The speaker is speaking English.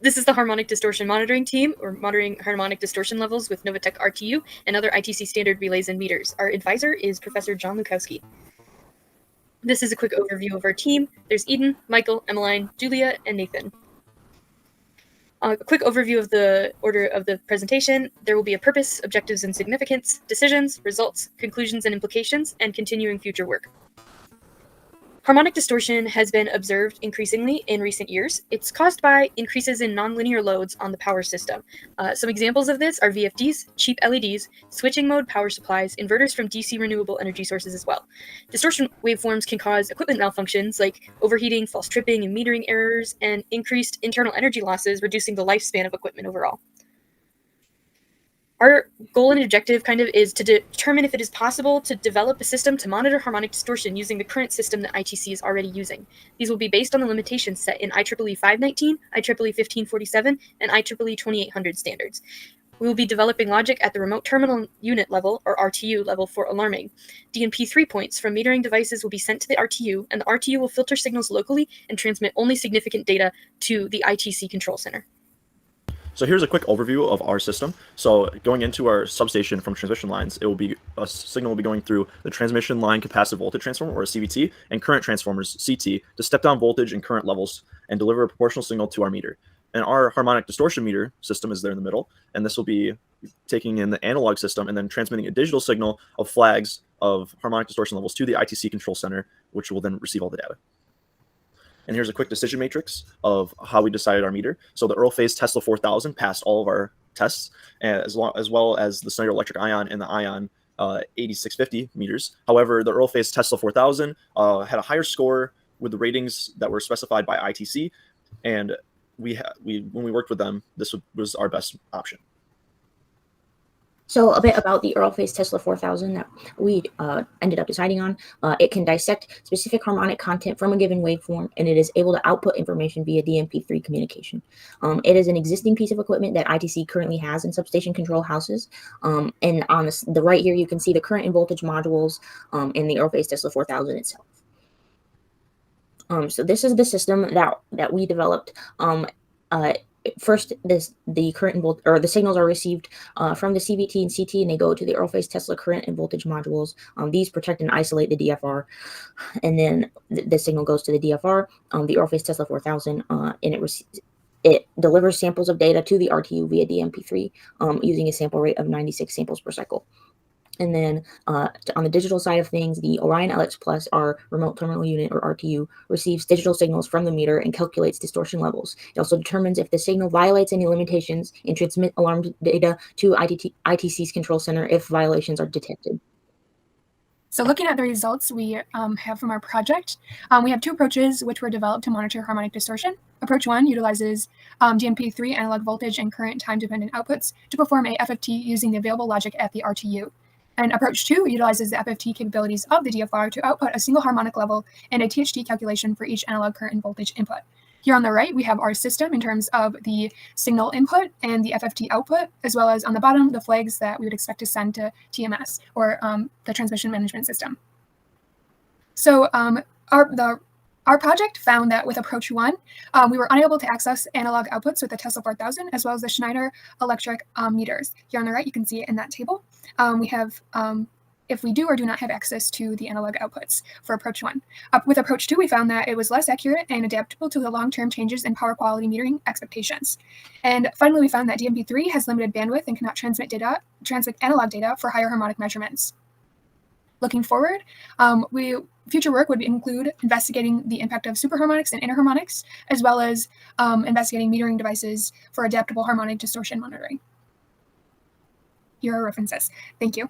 This is the harmonic distortion monitoring team, or monitoring harmonic distortion levels with Novatech RTU and other ITC standard relays and meters. Our advisor is Professor John Lukowski. This is a quick overview of our team. There's Eden, Michael, Emmeline, Julia, and Nathan. A quick overview of the order of the presentation. There will be a purpose, objectives and significance, decisions, results, conclusions and implications, and continuing future work. Harmonic distortion has been observed increasingly in recent years. It's caused by increases in nonlinear loads on the power system. Some examples of this are VFDs, cheap LEDs, switching mode power supplies, inverters from DC renewable energy sources as well. Distortion waveforms can cause equipment malfunctions like overheating, false tripping, and metering errors, and increased internal energy losses, reducing the lifespan of equipment overall. Our goal and objective is to determine if it is possible to develop a system to monitor harmonic distortion using the current system that ITC is already using. These will be based on the limitations set in IEEE 519, IEEE 1547, and IEEE 2800 standards. We will be developing logic at the remote terminal unit level, or RTU level, for alarming. DNP3 points from metering devices will be sent to the RTU, and the RTU will filter signals locally and transmit only significant data to the ITC control center. So here's a quick overview of our system. So going into our substation from transmission lines, a signal will be going through the transmission line capacitive voltage transformer, or a CVT, and current transformers, CT, to step down voltage and current levels and deliver a proportional signal to our meter. And our harmonic distortion meter system is there in the middle, and this will be taking in the analog system and then transmitting a digital signal of flags of harmonic distortion levels to the ITC control center, which will then receive all the data. And here's a quick decision matrix of how we decided our meter. So the Earl Phase Tesla 4000 passed all of our tests, as well as the Snyder Electric Ion and the Ion 8650 meters. However, the Earl Phase Tesla 4000 had a higher score with the ratings that were specified by ITC, and when we worked with them, this was our best option. So a bit about the Earl Phase Tesla 4000 that we ended up deciding on. It can dissect specific harmonic content from a given waveform, and it is able to output information via DMP3 communication. It is an existing piece of equipment that ITC currently has in substation control houses. And on the right here, you can see the current and voltage modules in the Earl Phase Tesla 4000 itself. So this is the system that we developed. First, the current and the signals are received from the CVT and CT, and they go to the Earl Phase Tesla current and voltage modules. These protect and isolate the DFR, and then the signal goes to the DFR, the Earl Phase Tesla 4000, and it delivers samples of data to the RTU via DMP3 using a sample rate of 96 samples per cycle. And then on the digital side of things, the Orion LX Plus, our remote terminal unit, or RTU, receives digital signals from the meter and calculates distortion levels. It also determines if the signal violates any limitations and transmit alarm data to ITC's control center if violations are detected. So looking at the results we have from our project, we have two approaches which were developed to monitor harmonic distortion. Approach 1 utilizes DMP3 analog voltage and current time-dependent outputs to perform a FFT using the available logic at the RTU. And approach 2 utilizes the FFT capabilities of the DFR to output a single harmonic level and a THD calculation for each analog current and voltage input. Here on the right, we have our system in terms of the signal input and the FFT output, as well as on the bottom, the flags that we would expect to send to TMS, or the transmission management system. So our project found that with approach 1, we were unable to access analog outputs with the Tesla 4000, as well as the Schneider electric meters. Here on the right, you can see it in that table. We have, if we do or do not have access to the analog outputs for approach 1. With approach 2, we found that it was less accurate and adaptable to the long-term changes in power quality metering expectations. And finally, we found that DMP3 has limited bandwidth and cannot transmit analog data for higher harmonic measurements. Looking forward, future work would include investigating the impact of superharmonics and interharmonics, as well as investigating metering devices for adaptable harmonic distortion monitoring. Here are references. Thank you.